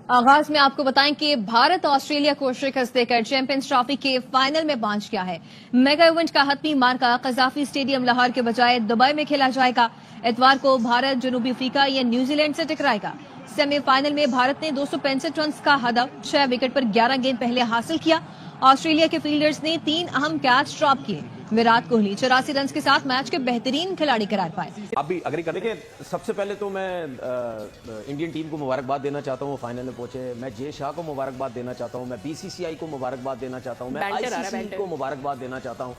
आगाज में आपको बताएं कि भारत ऑस्ट्रेलिया को शिकस्त देकर चैंपियंस ट्रॉफी के फाइनल में पहुंच गया है। मेगा इवेंट का हतमी मार्का कजाफी स्टेडियम लाहौर के बजाय दुबई में खेला जाएगा। इतवार को भारत जनूबी अफ्रीका या न्यूजीलैंड से टकराएगा। सेमीफाइनल में भारत ने 265 रन का हदफ 6 विकेट पर 11 गेंद पहले हासिल किया। ऑस्ट्रेलिया के फील्डर्स ने 3 अहम कैच ड्रॉप किए। विराट कोहली 84 रन के साथ मैच के बेहतरीन खिलाड़ी करार पाए। आप भी अग्री कर देखिए, सबसे पहले तो मैं इंडियन टीम को मुबारकबाद देना चाहता हूँ, फाइनल में पहुंचे। मैं जे शाह को मुबारकबाद देना चाहता हूँ, मैं बीसीसीआई को मुबारकबाद देना चाहता हूँ, मैं आईसीसी को मुबारकबाद देना चाहता हूँ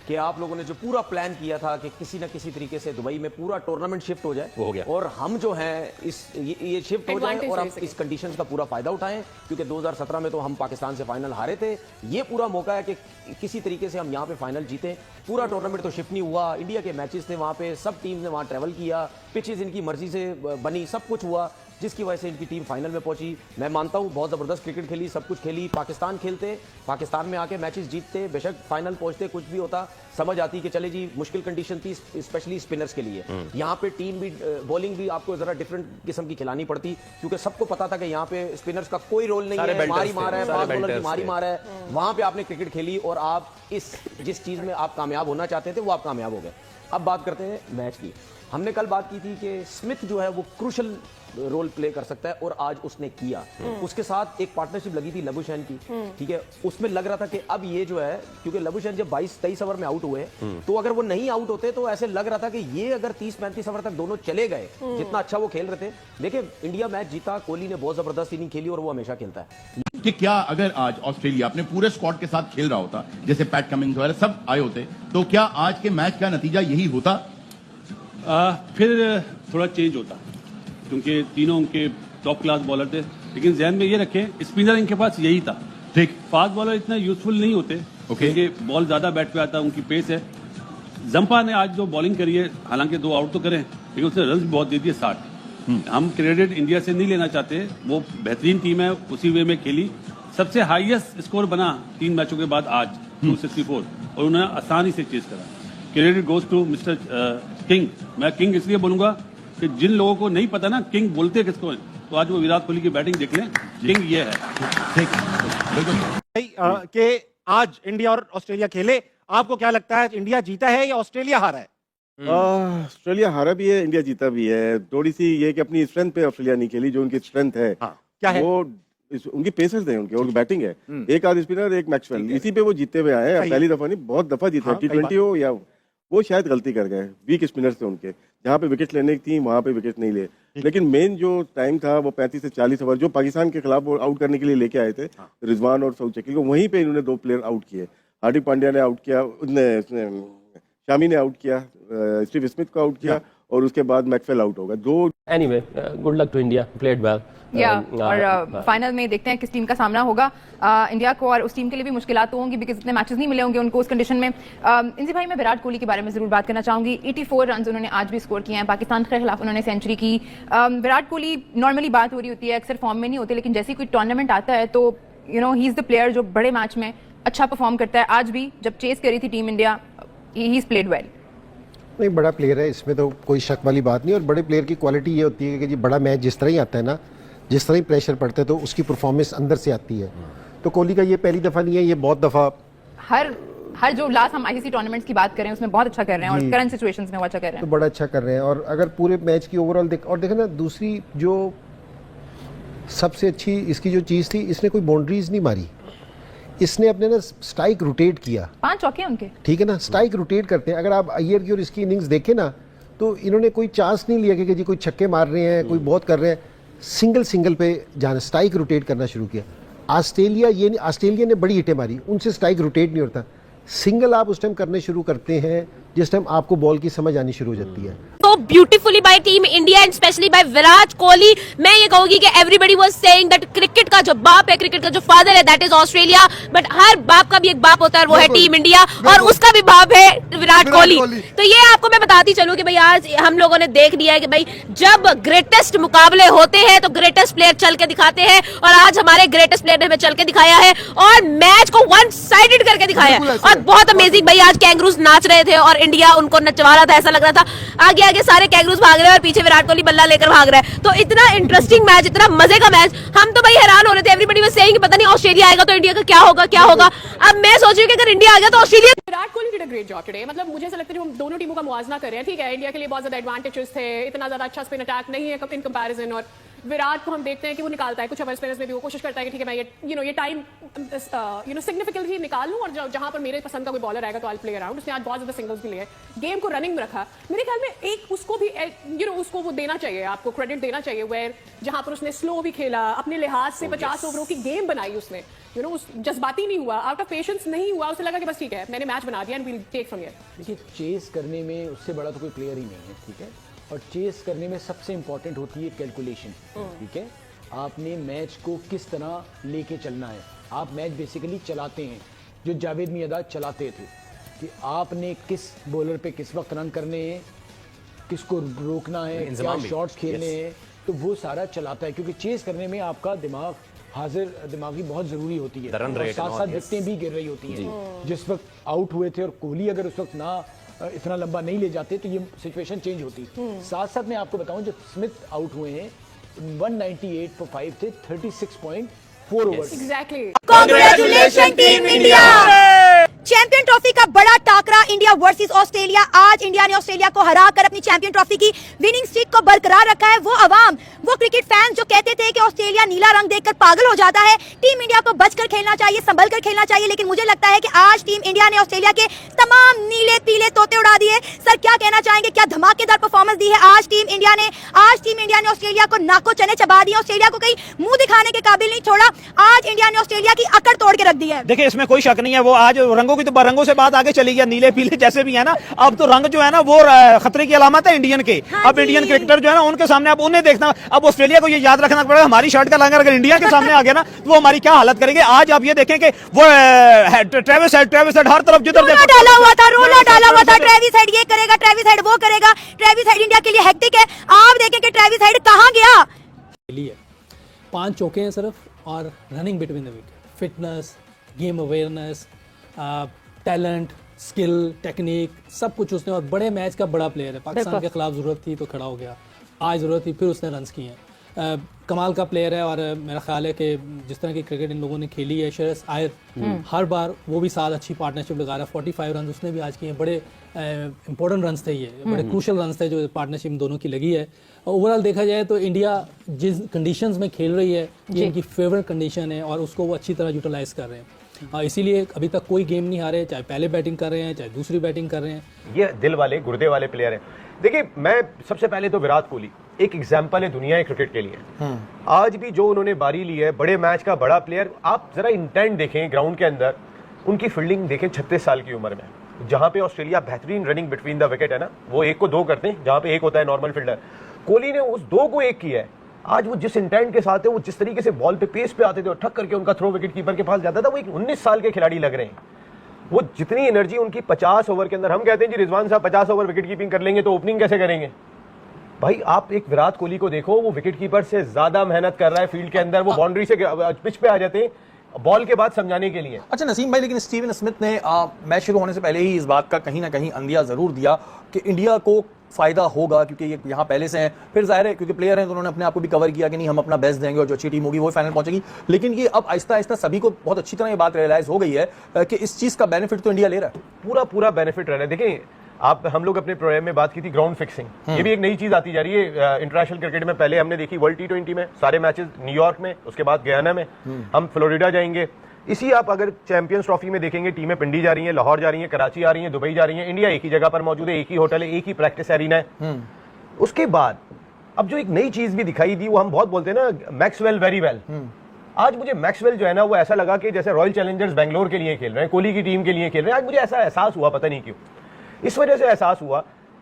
कि आप लोगों ने जो पूरा प्लान किया था कि किसी न किसी तरीके से दुबई में पूरा टूर्नामेंट शिफ्ट हो जाए, वो हो गया। और हम जो हैं ये शिफ्ट हो जाए और हम इस कंडीशंस का पूरा फायदा उठाएं, क्योंकि 2017 में तो हम पाकिस्तान से फाइनल हारे थे। ये पूरा मौका है कि किसी तरीके से हम यहाँ पे फाइनल जीतें। पूरा टूर्नामेंट तो शिफ्ट नहीं हुआ, इंडिया के मैचेस थे वहाँ पे, सब टीम ने वहाँ ट्रैवल किया, पिचेज इनकी मर्जी से बनी, सब कुछ हुआ, जिसकी वजह से इनकी टीम फाइनल में पहुंची। मैं मानता हूं बहुत ज़बरदस्त क्रिकेट खेली, सब कुछ खेली। पाकिस्तान खेलते, पाकिस्तान में आके मैचेस जीतते, बेशक फाइनल पहुंचते, कुछ भी होता, समझ आती कि चले जी मुश्किल कंडीशन थी स्पेशली स्पिनर्स के लिए। यहाँ पे टीम भी बॉलिंग भी आपको जरा डिफरेंट किस्म की खिलानी पड़ती, क्योंकि सबको पता था कि यहाँ पे स्पिनर्स का कोई रोल नहीं है, मारी मार है, फास्ट बॉलर की मारी मार है। वहां पे आपने क्रिकेट खेली और आप जिस चीज में आप कामयाब होना चाहते थे वो आप कामयाब हो गए। अब बात करते हैं मैच की। हमने कल बात की थी कि स्मिथ जो है वो क्रूशल रोल प्ले कर सकता है और आज उसने किया। उसके साथ एक पार्टनरशिप लगी थी लबुशैन की, ठीक है, उसमें लग रहा था कि अब ये जो है, क्योंकि लबुशैन जब 22-23 ओवर में आउट हुए तो अगर वो नहीं आउट होते तो ऐसे लग रहा था कि ये अगर 30-35 ओवर तक दोनों चले गए, जितना अच्छा वो खेल रहे थे। देखिए इंडिया मैच जीता, कोहली ने बहुत जबरदस्त इनिंग खेली और वो हमेशा खेलता है। कि क्या अगर आज ऑस्ट्रेलिया अपने पूरे स्क्वाड के साथ खेल रहा होता, जैसे पैट कमिंस वगैरह सब आए होते, तो क्या आज के मैच का नतीजा यही होता? फिर थोड़ा चेंज होता, क्योंकि तीनों उनके टॉप क्लास बॉलर थे। लेकिन ध्यान में ये रखें, स्पिनर इनके पास यही था। ठीक, फास्ट बॉलर इतना यूजफुल नहीं होते, क्योंकि बॉल ज्यादा बैट पे आता है, उनकी पेस है। जंपा ने आज जो बॉलिंग करी है, हालांकि 2 आउट तो करें, लेकिन उसने रन बहुत दे दिए 60। हम क्रेडिट इंडिया से नहीं लेना चाहते, वो बेहतरीन टीम है, उसी वे में खेली। सबसे हाईएस्ट स्कोर बना 3 मैचों के बाद आज 264, और उन्होंने आसानी से चेज करा। Credit goes to mister King. मैं किंग इसलिए बोलूंगा कि जिन लोगों को नहीं पता ना किंग बोलते किसको है, तो आज वो विराट कोहली की बैटिंग देख लें, किंग ये है। कि आज इंडिया और ऑस्ट्रेलिया खेले, आपको क्या लगता है, इंडिया जीता है या ऑस्ट्रेलिया हारा है? ऑस्ट्रेलिया हारा भी है, इंडिया जीता भी है। थोड़ी सी ये कि अपनी स्ट्रेंथ पे ऑस्ट्रेलिया नहीं खेली, जो उनकी स्ट्रेंथ है। क्या है? वो उनकी पेसर्स हैं, उनके और बैटिंग है। एक आध स्पिनर, एक मैक्सवेल, इसी पे वो जीते हुए आए हैं। पहली दफा नहीं, बहुत दफा जीते हैं। T20 हो या वो शायद गलती कर गए, वीक स्पिनर्स थे उनके, जहाँ पे विकेट लेने की थी वहां पे विकेट नहीं ले। लेकिन मेन जो टाइम था वो 35 से 40 ओवर जो पाकिस्तान के खिलाफ आउट करने के लिए लेके आए थे, रिजवान और सऊद शकील को, वहीं पे इन्होंने 2 प्लेयर आउट किए। हार्दिक पांड्या ने आउट किया, शामी ने आउट किया, स्टीव स्मिथ को आउट किया, और उसके बाद मैक्सवेल आउट हो गया। Anyway, good luck to India. Played well. और फाइनल में देखते हैं किस टीम का सामना होगा इंडिया को, और उस टीम के लिए भी मुश्किलात तो होंगी, बिकॉज इतने मैचेस नहीं मिले होंगे उनको उस कंडीशन में। इंजी भाई, मैं विराट कोहली के बारे में जरूर बात करना चाहूंगी। 84 रन उन्होंने आज भी स्कोर किए हैं, पाकिस्तान के खिलाफ उन्होंने सेंचुरी की। विराट कोहली, नॉर्मली बात हो रही होती है, अक्सर फॉर्म में नहीं होते, लेकिन जैसे कोई टूर्नामेंट आता है तो ही इज द प्लेयर जो बड़े मैच में अच्छा परफॉर्म करता है। आज भी जब चेस करी थी team India, he is played well. नहीं, बड़ा प्लेयर है, इसमें तो कोई शक वाली बात नहीं। और बड़े प्लेयर की क्वालिटी ये होती है कि जी बड़ा मैच जिस तरह ही आता है ना, जिस तरह ही प्रेशर पड़ता है, तो उसकी परफॉर्मेंस अंदर से आती है। तो कोहली का ये पहली दफा नहीं है, ये बहुत दफा हर जो लास्ट हम आईसीसी टूर्नामेंट्स की बात करें उसमें बहुत अच्छा कर रहे हैं, और करंट सिचुएशंस में वो अच्छा कर रहे हैं, तो बड़ा अच्छा कर रहे हैं। और अगर पूरे मैच की ओवरऑल देखें ना, दूसरी जो सबसे अच्छी इसकी जो चीज़ थी, इसने कोई बाउंड्रीज नहीं मारी, इसने अपने ना स्ट्राइक रोटेट किया। 5 चौके उनके, ठीक है ना, स्ट्राइक रोटेट करते हैं। अगर आप अय्यर की और इसकी इनिंग्स देखें ना, तो इन्होंने कोई चांस नहीं लिया कि जी कोई छक्के मार रहे हैं, कोई बहुत कर रहे हैं। सिंगल पे जाना, स्ट्राइक रोटेट करना शुरू किया। ऑस्ट्रेलिया ने बड़ी हिटें मारी, उनसे स्ट्राइक रोटेट नहीं होता। सिंगल आप उस टाइम करने शुरू करते हैं जिस टाइम आपको बॉल की समझ आनी शुरू हो जाती है। तो beautifully by team India and specially by Virat Kohli. मैं ये कहूंगी कि everybody was saying that cricket का जो बाप है, क्रिकेट का जो फादर है, दैट इज ऑस्ट्रेलिया, बट हर बाप का भी एक बाप होता है, और वो है टीम इंडिया, और उसका भी बाप है विराट कोहली। तो ये आपको मैं बताती चलूं कि भाई आज हम लोगों ने देख लिया है कि भाई जब ग्रेटेस्ट मुकाबले होते हैं तो ग्रेटेस्ट प्लेयर चल के दिखाते हैं, और आज हमारे ग्रेटेस्ट प्लेयर ने हमें चल के दिखाया है और मैच को वन साइडेड करके दिखाया है। और बहुत अमेजिंग भाई, आज कैंगरूज नाच रहे थे और इंडिया उनको नचवा रहा था, ऐसा लग रहा था आगे आगे के सारे कैंगरूज भाग रहे हैं और पीछे विराट कोहली बल्ला लेकर भाग रहा है। तो इतना इंटरेस्टिंग मैच, इतना मजे का मैच, हम तो भाई हैरान हो रहे थे। एवरीबडी वाज सेइंग पता नहीं ऑस्ट्रेलिया आएगा तो इंडिया का क्या होगा क्या होगा। अब मैं सोच रही हूँ कि अगर इंडिया आ गया तो Australia. Virat Kohli did a great job today. मतलब मुझे ऐसा लगता है हम दोनों टीमों का मुआवजा कर रहे हैं। ठीक है, इंडिया के लिए बहुत ज्यादा एडवांटेजेस थे, इतना ज्यादा अच्छा स्पिन अटैक नहीं है इन कंपैरिजन, और विराट को हम देखते हैं कि वो निकालता है कुछ ओवर स्पिनर्स में भी, वो कोशिश करता है कि ठीक है मैं ये टाइम सिग्निफिकेंटली निकाल लूं और जहां पर मेरे पसंद का कोई बॉलर आएगा तो आई प्ले अराउंड। उसने आज बहुत ज्यादा सिंगल्स भी लिए, गेम को रनिंग में रखा। मेरे ख्याल में एक उसको भी उसको वो देना चाहिए, आपको क्रेडिट देना चाहिए, वेयर जहां पर उसने स्लो भी खेला, अपने लिहाज से 50 ओवरों की गेम बनाई उसने। उस जज्बाती नहीं हुआ, आउट ऑफ पेशेंस नहीं हुआ, उसे लगा कि बस ठीक है मैंने मैच बना दिया and we'll take from here. देखिए, चेस करने में उससे बड़ा तो कोई प्लेयर ही नहीं है, ठीक है। और चेस करने में सबसे इंपॉर्टेंट होती है कैलकुलेशन, ठीक है। आपने मैच को किस तरह लेके चलना है। आप मैच बेसिकली चलाते हैं, जो जावेद मियांदाद चलाते थे, कि आपने किस बॉलर पे किस वक्त रन करने हैं, किसको रोकना है, क्या शॉट्स खेलने हैं, तो वो सारा चलाता है। क्योंकि चेस करने में आपका दिमाग हाजिर दिमागी बहुत जरूरी होती है, और साथ साथ विकेटें भी गिर रही होती हैं। जिस वक्त आउट हुए थे और कोहली अगर उस वक्त ना इतना लंबा नहीं ले जाते तो ये सिचुएशन चेंज होती। साथ साथ मैं आपको बताऊं, जब स्मिथ आउट हुए हैं 198 for 5 थे, 36.4 overs. Exactly. Congratulation team India. Champion trophy का बड़ा टाकरा इंडिया वर्सेस ऑस्ट्रेलिया। आज इंडिया ने ऑस्ट्रेलिया को हराकर अपनी चैंपियन ट्रॉफी की विनिंग स्ट्रीक को बरकरार रखा है। वो अवाम, वो क्रिकेट फैंस जो कहते थे कि ऑस्ट्रेलिया नीला रंग देखकर पागल हो जाता है, टीम इंडिया को बचकर खेलना चाहिए, संभल कर खेलना चाहिए, लेकिन मुझे लगता है कि आज टीम इंडिया ने ऑस्ट्रेलिया के तमाम नीले पीले तोते उड़ा दिए। सर क्या कहना चाहेंगे, क्या धमाकेदार परफॉर्मेंस दी है आज टीम इंडिया ने? आज टीम इंडिया ने ऑस्ट्रेलिया को नाको चने चबा दिए, ऑस्ट्रेलिया को कहीं मुंह दिखाने के काबिल नहीं छोड़ा। आज इंडिया ने ऑस्ट्रेलिया की अकड़ तोड़ के रख दी है। देखिए, इसमें कोई शक नहीं है, वो आज रंगों की तो रंगों से बात आगे चली गया, नीले पीले जैसे भी है ना। अब तो रंग जो है ना वो खतरे की अलामत है इंडियन के। अब इंडियन क्रिकेटर जो है ना उनके सामने अब उन्हें देखना, अब ऑस्ट्रेलिया को ये याद रखना पड़ेगा, हमारी शर्ट का रंग अगर इंडिया के सामने आ गया ना तो वो हमारी क्या हालत करेंगे। आज आप ये देखें कि वो ट्रेविस हेड हर तरफ जिधर रोला डाला हुआ था, ट्रेविस हेड ये करेगा, ट्रेविस हेड वो करेगा। ट्रेविस हेड इंडिया के लिए हेक्टिक है। आप देखें कि ट्रेविस हेड कहां गया। 5 चौके हैं सिर्फ, और running between the wicket, fitness, game awareness, talent, skill, technique, सब कुछ उसने, और बड़े मैच का बड़ा प्लेयर है। पाकिस्तान के खिलाफ ज़रूरत थी तो खड़ा हो गया, आज ज़रूरत थी फिर उसने रन्स किए हैं। कमाल का प्लेयर है, और मेरा ख्याल है कि जिस तरह की क्रिकेट इन लोगों ने खेली है, शेरस आयर हर बार वो भी साथ अच्छी पार्टनरशिप लगा रहा है। 45 रन उसने भी आज किए हैं, बड़े इंपॉर्टेंट रन्स थे, ये बड़े क्रूशल रन्स थे जो पार्टनरशिप इन दोनों की लगी है। ओवरऑल देखा जाए तो इंडिया जिस कंडीशंस में खेल रही है ये इनकी फेवरेट कंडीशन है, और उसको वो अच्छी तरह यूटिलाइज कर रहे हैं। इसीलिए अभी तक कोई गेम नहीं हारे, चाहे पहले बैटिंग कर रहे हैं चाहे दूसरी बैटिंग कर रहे हैं। ये दिल वाले गुर्दे वाले प्लेयर हैं। देखिए, मैं सबसे पहले तो विराट कोहली एक एग्जाम्पल है दुनिया क्रिकेट के लिए। आज भी जो उन्होंने बारी ली है, बड़े मैच का बड़ा प्लेयर। आप जरा इंटेंट देखें ग्राउंड के अंदर, उनकी फील्डिंग देखें 36 साल की उम्र में। जहां पे ऑस्ट्रेलिया बेहतरीन रनिंग बिटवीन द विकेट है ना, वो 1 को 2 करते हैं, जहां पे 1 होता है नॉर्मल फील्डर। कोहली ने उस 2 को 1 किया है। आज वो जिस इंटेंट के साथ है, वो जिस तरीके से बॉल पे पेस पे आते थे और ठक करके उनका थ्रो विकेट कीपर के पास जाता था, वो एक 19 साल के खिलाड़ी लग रहे हैं। वो जितनी एनर्जी उनकी 50 ओवर के अंदर, हम कहते हैं जी रिजवान साहब 50 ओवर विकेट कीपिंग कर लेंगे तो ओपनिंग कैसे करेंगे? भाई आप एक विराट कोहली को देखो, वो विकेट कीपर से ज्यादा मेहनत कर रहा है फील्ड के अंदर। वो बाउंड्री से पिच पे आ जाते हैं बॉल के बाद समझाने के लिए। अच्छा नसीम भाई, लेकिन स्टीवन स्मिथ ने मैच शुरू होने से पहले ही इस बात का कहीं ना कहीं अंदिया जरूर दिया कि इंडिया को फायदा होगा, क्योंकि ये यहाँ पहले से हैं। फिर जाहिर है क्योंकि प्लेयर हैं तो उन्होंने अपने आप को भी कवर किया कि नहीं हम अपना बेस्ट देंगे और जो अच्छी टीम होगी वो फाइनल पहुंचेगी। लेकिन ये अब आहिस्ता आहिस्ता सभी को बहुत अच्छी तरह ये बात रियलाइज हो गई है कि इस चीज का बेनिफिट तो इंडिया ले रहा है, पूरा बेनिफिट रहा है। देखिए, हम लोग अपने प्रोग्राम में बात की थी ग्राउंड फिक्सिंग, ये भी एक नई चीज आती जा रही है इंटरनेशनल क्रिकेट में। पहले हमने देखी वर्ल्ड T20 में सारे मैचेस न्यूयॉर्क में, उसके बाद गयाना में, हम फ्लोरिडा जाएंगे। इसी आप अगर चैंपियंस ट्रॉफी में देखेंगे, टीमें पिंडी जा रही हैं, लाहौर जा रही हैं, कराची आ रही हैं, दुबई जा रही हैं। इंडिया एक ही जगह पर मौजूद है, एक ही होटल है, एक ही प्रैक्टिस एरिना है। उसके बाद अब जो एक नई चीज भी दिखाई दी, वो हम बहुत बोलते हैं ना, मैक्सवेल वेरी वेल। आज मुझे मैक्सवेल जो है ना, वो ऐसा लगा कि जैसे रॉयल चैलेंजर्स बेंगलोर के लिए खेल रहे हैं, कोहली की टीम के लिए खेल रहे हैं। आज मुझे ऐसा एहसास हुआ, पता नहीं क्यों, इस वजह से एहसास हुआ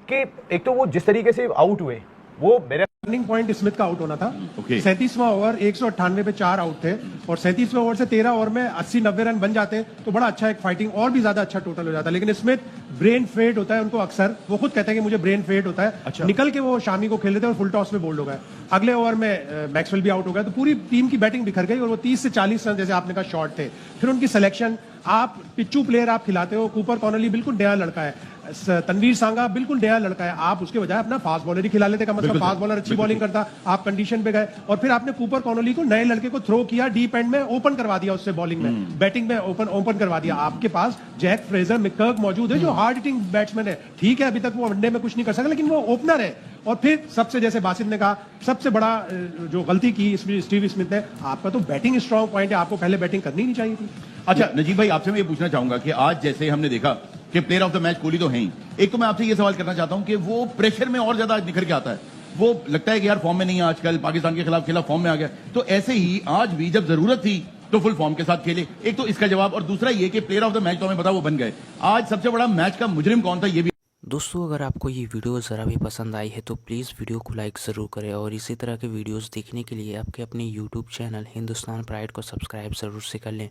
कि एक तो वो जिस तरीके से आउट हुए, वो मेरे टर्निंग पॉइंट स्मिथ का आउट होना था। 37वां ओवर 198 पे 4 आउट थे, और 37वें ओवर से 13 ओवर में 80-90 रन बन जाते तो बड़ा अच्छा एक फाइटिंग और भी ज्यादा अच्छा टोटल हो जाता। लेकिन स्मिथ ब्रेन फेड होता है उनको अक्सर, वो खुद कहते हैं कि मुझे ब्रेन फेड होता है। अच्छा। निकल के वो शामी को खेल लेते हैं और फुल टॉस में बोल्ड हो गए। अगले ओवर में मैक्सवेल भी आउट हो गया, तो पूरी टीम की बैटिंग बिखर गई और वो 30 से 40 रन जैसे आपने कहा शॉट थे। फिर उनकी सिलेक्शन, आप पिच्चू प्लेयर आप खिलाते हो, कूपर कॉनली बिल्कुल नया लड़का है, तनवीर सांगा बिल्कुल नया लड़का है, आप उसके बजाय अपना फास्ट बॉलर ही खिला लेते का मतलब फास्ट बॉलर अच्छी बॉलिंग करता, आप कंडीशन पे गए और फिर आपने कूपर कॉनोली को नए लड़के को थ्रो किया डीप एंड में, ओपन करवा दिया उससे बॉलिंग में, बैटिंग में ओपन करवा दिया। आपके पास जैक फ्रेजर मिकर्क मौजूद है जो हार्ड हिटिंग बैट्समैन है, ठीक है अभी तक वो वनडे में कुछ नहीं कर सका लेकिन वो ओपनर है। और फिर सबसे जैसे बासित ने कहा सबसे बड़ा जो गलती की स्टीव स्मिथ ने, आपका तो बैटिंग स्ट्रांग पॉइंट है, आपको पहले बैटिंग करनी नहीं चाहिए थी। अच्छा नजीब भाई, आपसे मैं ये पूछना चाहूंगा कि आज जैसे हमने देखा कि player of the match Kohli तो है ही, एक तो मैं आपसे ये सवाल करना चाहता हूं कि वो प्रेशर में और ज्यादा निखर के आता है, वो लगता है कि यार फॉर्म में नहीं है आजकल, पाकिस्तान के खिलाफ खेला फॉर्म में आ गया, तो ऐसे ही आज भी जब जरूरत थी तो फुल फॉर्म के साथ खेले, एक तो इसका जवाब, और दूसरा ये कि प्लेयर ऑफ द मैच तो हमें पता वो बन गए, आज सबसे बड़ा मैच का मुजरिम कौन था ये भी। दोस्तों अगर आपको ये वीडियो ज़रा भी पसंद आई है तो प्लीज़ वीडियो को लाइक ज़रूर करें और इसी तरह के वीडियोस देखने के लिए आपके अपने यूट्यूब चैनल हिंदुस्तान प्राइड को सब्सक्राइब ज़रूर से कर लें।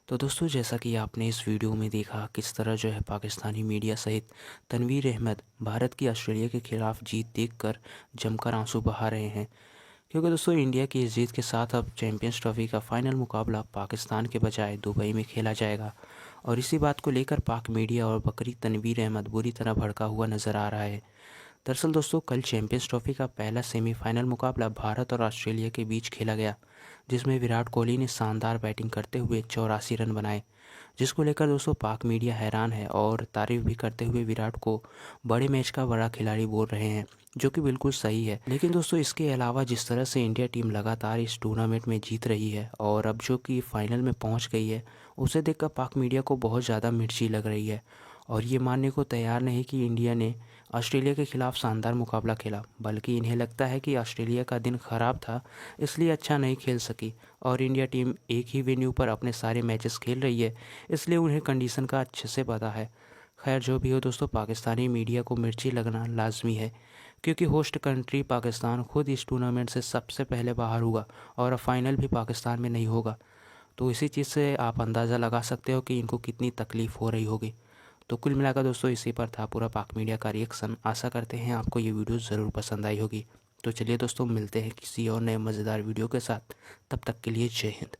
तो दोस्तों जैसा कि आपने इस वीडियो में देखा किस तरह जो है पाकिस्तानी मीडिया सहित तनवीर अहमद भारत की ऑस्ट्रेलिया के खिलाफ जीत देखकर जमकर आंसू बहा रहे हैं, क्योंकि दोस्तों इंडिया की इस जीत के साथ अब चैंपियंस ट्रॉफी का फाइनल मुकाबला पाकिस्तान के बजाय दुबई में खेला जाएगा। और इसी बात को लेकर पाक मीडिया और बकरी तनवीर अहमद बुरी तरह भड़का हुआ नज़र आ रहा है। दरअसल दोस्तों कल चैंपियंस ट्रॉफी का पहला सेमीफाइनल मुकाबला भारत और ऑस्ट्रेलिया के बीच खेला गया, जिसमें विराट कोहली ने शानदार बैटिंग करते हुए 84 रन बनाए, जिसको लेकर दोस्तों पाक मीडिया हैरान है और तारीफ भी करते हुए विराट को बड़े मैच का बड़ा खिलाड़ी बोल रहे हैं, जो कि बिल्कुल सही है। लेकिन दोस्तों इसके अलावा जिस तरह से इंडिया टीम लगातार इस टूर्नामेंट में जीत रही है और अब जो कि फाइनल में पहुंच गई है, उसे देखकर पाक मीडिया को बहुत ज़्यादा मिर्ची लग रही है और ये मानने को तैयार नहीं कि इंडिया ने ऑस्ट्रेलिया के खिलाफ शानदार मुकाबला खेला, बल्कि इन्हें लगता है कि ऑस्ट्रेलिया का दिन ख़राब था इसलिए अच्छा नहीं खेल सकी और इंडिया टीम एक ही वेन्यू पर अपने सारे मैचेस खेल रही है, इसलिए उन्हें कंडीशन का अच्छे से पता है। खैर जो भी हो दोस्तों, पाकिस्तानी मीडिया को मिर्ची लगना लाजमी है, क्योंकि होस्ट कंट्री पाकिस्तान खुद इस टूर्नामेंट से सबसे पहले बाहर हुआ और अब फाइनल भी पाकिस्तान में नहीं होगा, तो इसी चीज़ से आप अंदाज़ा लगा सकते हो कि इनको कितनी तकलीफ़ हो रही होगी। तो कुल मिलाकर दोस्तों इसी पर था पूरा पाक मीडिया का रिएक्शन। आशा करते हैं आपको ये वीडियो ज़रूर पसंद आई होगी। तो चलिए दोस्तों मिलते हैं किसी और नए मज़ेदार वीडियो के साथ, तब तक के लिए जय हिंद।